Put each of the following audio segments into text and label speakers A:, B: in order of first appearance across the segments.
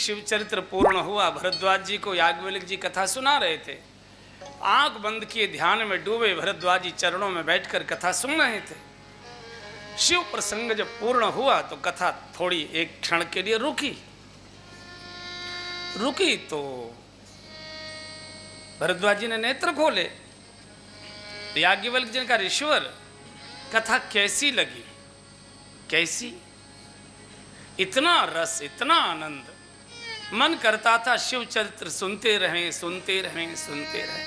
A: शिव चरित्र पूर्ण हुआ, भरद्वाज जी को याज्ञवल्क्य जी कथा सुना रहे थे। आंख बंद किए ध्यान में डूबे भरद्वाज जी चरणों में बैठकर कथा सुन रहे थे। शिव प्रसंग जब पूर्ण हुआ तो कथा थोड़ी एक क्षण के लिए रुकी तो भरद्वाज जी ने नेत्र खोले। याज्ञवल्क्य जी ने कहा, ऋषिवर कथा कैसी लगी? कैसी? इतना रस, इतना आनंद, मन करता था शिव चरित्र सुनते रहें, सुनते रहें, सुनते रहें।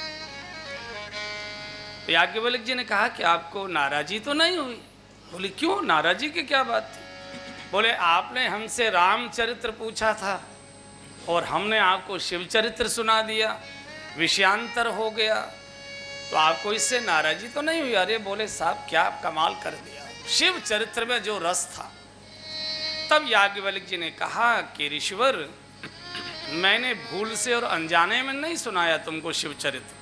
A: याज्ञवल्क्य जी ने कहा कि आपको नाराजी तो नहीं हुई? बोले क्यों, नाराजी की क्या बात थी? बोले आपने हमसे रामचरित्र पूछा था और हमने आपको शिव चरित्र सुना दिया, विषयांतर हो गया, तो आपको इससे नाराजी तो नहीं हुई? अरे बोले साहब क्या कमाल कर दिया, शिव चरित्र में जो रस था। तब याज्ञवल्क्य जी ने कहा कि ऋषिवर, मैंने भूल से और अनजाने में नहीं सुनाया तुमको शिव चरित्र,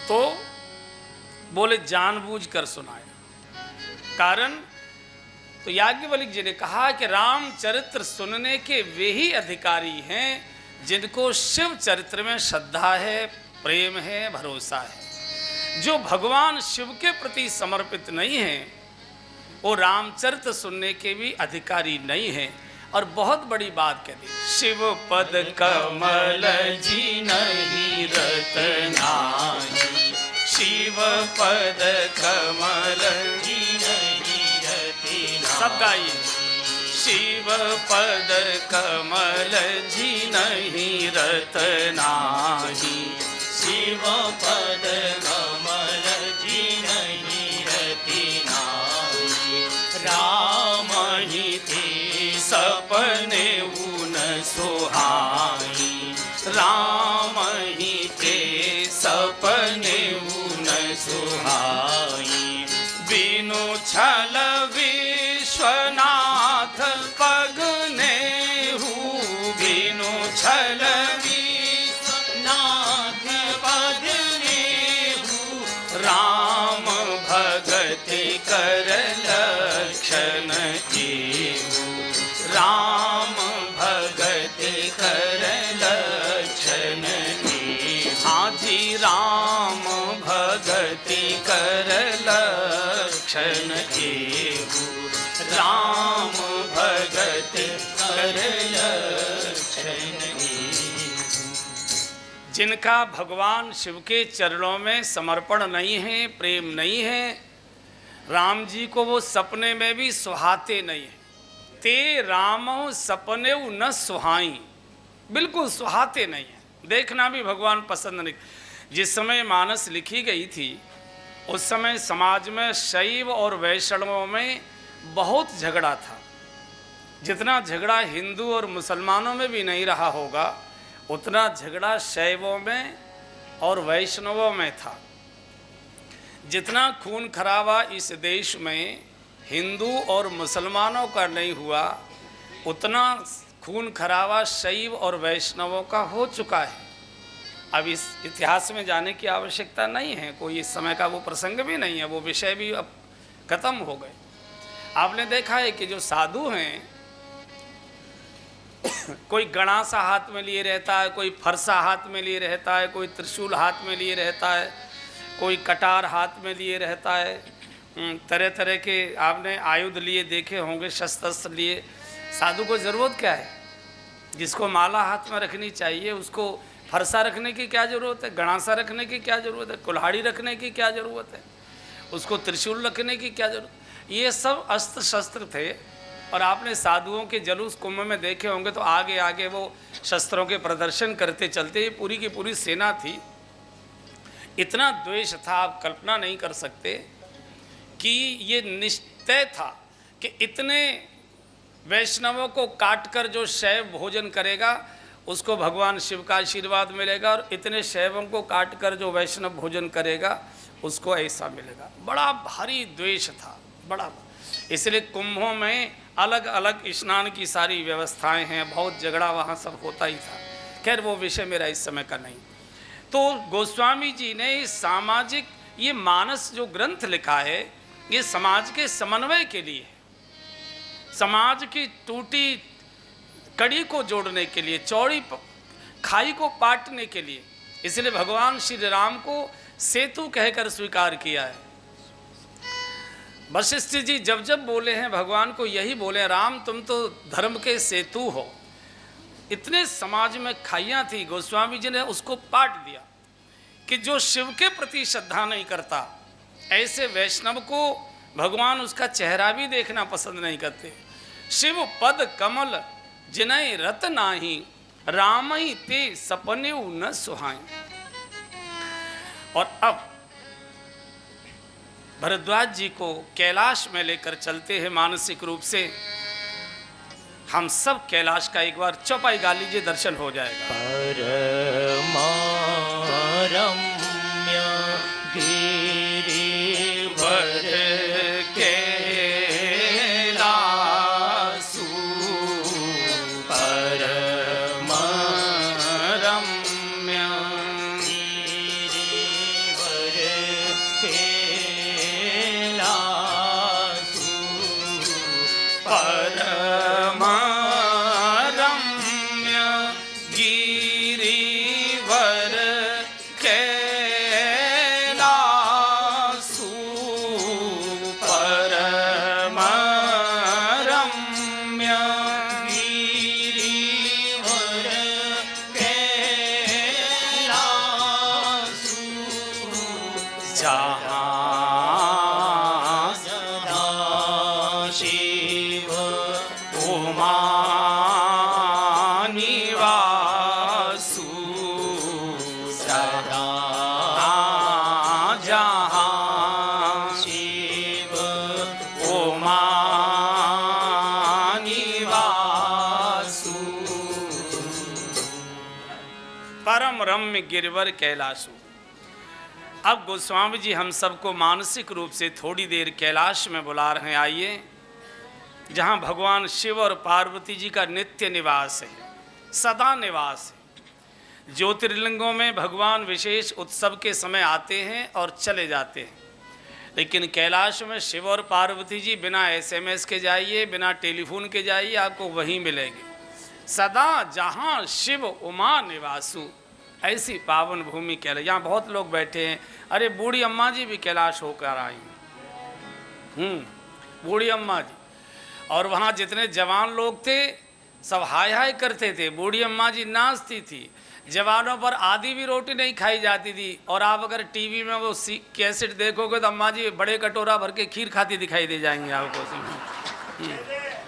A: तो बोले जानबूझकर सुनाया। कारण? तो याज्ञवल्क्य जी ने कहा कि रामचरित्र सुनने के वे ही अधिकारी हैं जिनको शिव चरित्र में श्रद्धा है, प्रेम है, भरोसा है। जो भगवान शिव के प्रति समर्पित नहीं है वो रामचरित्र सुनने के भी अधिकारी नहीं है। और बहुत बड़ी बात कह दी, शिव पद कमल जी नहीं रतनाही, शिव पद कमल जी नहीं रतनाही। सब गाइए, शिव पद कमल जी नहीं रतनाही, शिव पद कमल जी नहीं रतनाही। राम ही थे सपने उन सुहाई, राम ही थे सपने उन सुहाई। बिनु छल विश्वनाथ पगने हूँ, बिनु छल विश्वनाथ पगने हूँ। राम भगत कर लक्षण केहू, राम भगत कर लक्षण केहू। हाँ जी, राम भगत कर लक्षण केहू, राम भगत कर लक्षण केहू। जिनका भगवान शिव के चरणों में समर्पण नहीं है, प्रेम नहीं है, राम जी को वो सपने में भी सुहाते नहीं है। ते रामो सपने न सुहाई, बिल्कुल सुहाते नहीं है, देखना भी भगवान पसंद नहीं। जिस समय मानस लिखी गई थी उस समय समाज में शैव और वैष्णवों में बहुत झगड़ा था। जितना झगड़ा हिंदू और मुसलमानों में भी नहीं रहा होगा उतना झगड़ा शैवों में और वैष्णवों में था। जितना खून खराबा इस देश में हिंदू और मुसलमानों का नहीं हुआ उतना खून खराबा शैव और वैष्णवों का हो चुका है। अब इस इतिहास में जाने की आवश्यकता नहीं है, कोई इस समय का वो प्रसंग भी नहीं है, वो विषय भी अब खत्म हो गए। आपने देखा है कि जो साधु हैं कोई गणासा हाथ में लिए रहता है, कोई फरसा हाथ में लिए रहता है, कोई त्रिशूल हाथ में लिए रहता है, कोई कटार हाथ में लिए रहता है, तरह तरह के आपने आयुध लिए देखे होंगे, शस्त्र लिए। साधु को ज़रूरत क्या है? जिसको माला हाथ में रखनी चाहिए उसको फरसा रखने की क्या ज़रूरत है? गणासा रखने की क्या ज़रूरत है? कुल्हाड़ी रखने की क्या ज़रूरत है? उसको त्रिशूल रखने की क्या ज़रूरत? ये सब अस्त्र शस्त्र थे। और आपने साधुओं के जलूस कुंभ में देखे होंगे तो आगे आगे वो शस्त्रों के प्रदर्शन करते चलते, ये पूरी की पूरी सेना थी। इतना द्वेष था, आप कल्पना नहीं कर सकते कि ये निश्चय था कि इतने वैष्णवों को काटकर जो शैव भोजन करेगा उसको भगवान शिव का आशीर्वाद मिलेगा, और इतने शैवों को काटकर जो वैष्णव भोजन करेगा उसको ऐसा मिलेगा। बड़ा भारी द्वेष था, बड़ा। इसलिए कुंभों में अलग अलग स्नान की सारी व्यवस्थाएं हैं, बहुत झगड़ा वहाँ सब होता ही था। खैर वो विषय मेरा इस समय का नहीं। तो गोस्वामी जी ने सामाजिक ये मानस जो ग्रंथ लिखा है ये समाज के समन्वय के लिए है। समाज की टूटी कड़ी को जोड़ने के लिए, चौड़ी खाई को पाटने के लिए, इसलिए भगवान श्री राम को सेतु कहकर स्वीकार किया है। वशिष्ठ जी जब जब बोले हैं भगवान को यही बोले, राम तुम तो धर्म के सेतु हो। इतने समाज में खाइयां थी, गोस्वामी जी ने उसको पाट दिया कि जो शिव के प्रति श्रद्धा नहीं करता, ऐसे वैष्णव को भगवान उसका चेहरा भी देखना पसंद नहीं करते। शिव पद कमल जिनय रत नाही, रामई ते सपने न सुहाई। और अब भरद्वाज जी को कैलाश में लेकर चलते हैं मानसिक रूप से। हम सब कैलाश का एक बार चौपाई गा लीजिए, दर्शन हो जाएगा।
B: परमारम्य गिरिवर
A: कैलासु, परमारम्य
B: गिरिवर कैलासु,
A: परमारम्य गिरिवर कैलासु, परमारम्य
B: गिरिवर कैलासु,
A: जहाँ
B: शिव
A: उमा निवासु,
B: सदा
A: जहाँ
B: शिव
A: उमा निवासु, परम रम्य गिरिवर कैलासु। अब गोस्वामी जी हम सबको मानसिक रूप से थोड़ी देर कैलाश में बुला रहे हैं। आइए, जहाँ भगवान शिव और पार्वती जी का नित्य निवास है, सदा निवास है। ज्योतिर्लिंगों में भगवान विशेष उत्सव के समय आते हैं और चले जाते हैं, लेकिन कैलाश में शिव और पार्वती जी बिना SMS के जाइए, बिना टेलीफोन के जाइए, आपको वहीं मिलेंगे। सदा जहाँ शिव उमा निवासु, ऐसी पावन भूमि कैलाश। यहाँ बहुत लोग बैठे हैं। अरे बूढ़ी अम्मा जी भी कैलाश होकर आई हैं, बूढ़ी अम्मा जी। और वहाँ जितने जवान लोग थे सब हाय हाय करते थे। बूढ़ी अम्मा जी नाचती थी। जवानों पर आधी भी रोटी नहीं खाई जाती थी। और आप अगर टीवी में वो कैसेट देखोगे तो अम्मा जी बड़े कटोरा भर के खीर खाती दिखाई दे जाएंगे आपको।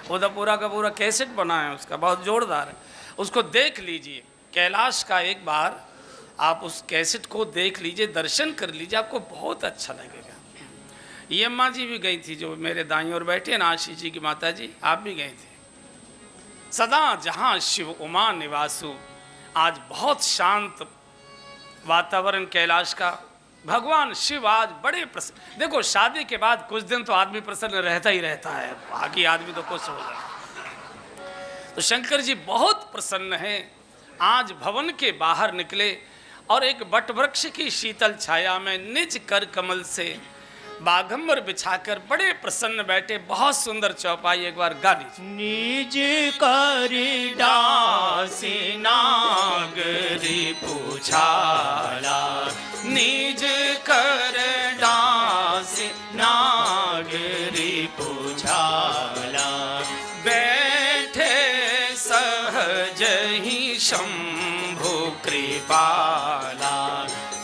A: वो तो पूरा का पूरा कैसेट बना है उसका, बहुत जोरदार है। उसको देख लीजिए कैलाश का, एक बार आप उस कैसेट को देख लीजिए, दर्शन कर लीजिए, आपको बहुत अच्छा लगेगा। ये अम्मा जी भी गई थी, जो मेरे दाईं ओर बैठे हैं ना, आशीष जी की माता जी, आप भी गए थे। सदा जहाँ शिव उमा निवासु। आज बहुत शांत वातावरण कैलाश का। भगवान शिव आज बड़े प्रसन्न। देखो शादी के बाद कुछ दिन तो आदमी प्रसन्न रहता ही रहता है, बाकी आदमी तो खुश हो जाता है। तो शंकर जी बहुत प्रसन्न हैं। आज भवन के बाहर निकले और एक बट वृक्ष की शीतल छाया में निज कर कमल से बाघंबर बिछाकर बड़े प्रसन्न बैठे। बहुत सुंदर चौपाई, एक बार गा लीजिए।
B: निज कर डासी नागरी
A: पूछाला, निज कर डासी नागरी
B: पूछाला,
A: बैठे सहज ही शंभु कृपाला,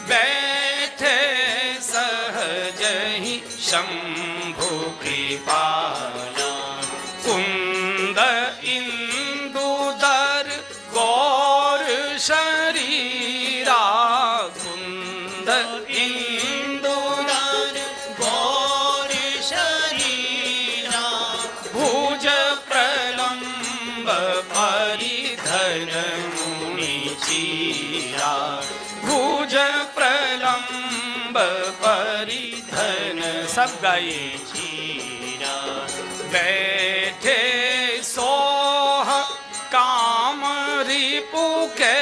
A: बैठे सहज ही शंभु कृपाला। कुंद इंदुदर गौर शरीरा, कुंद इंदुदर
B: गौर शरीरा,
A: भुज प्रलंब परिधर मुनि चीरा, भुज प्रलंब परिधन। सब गाइए।
B: चीरा,
A: बैठे सोह काम रिपु के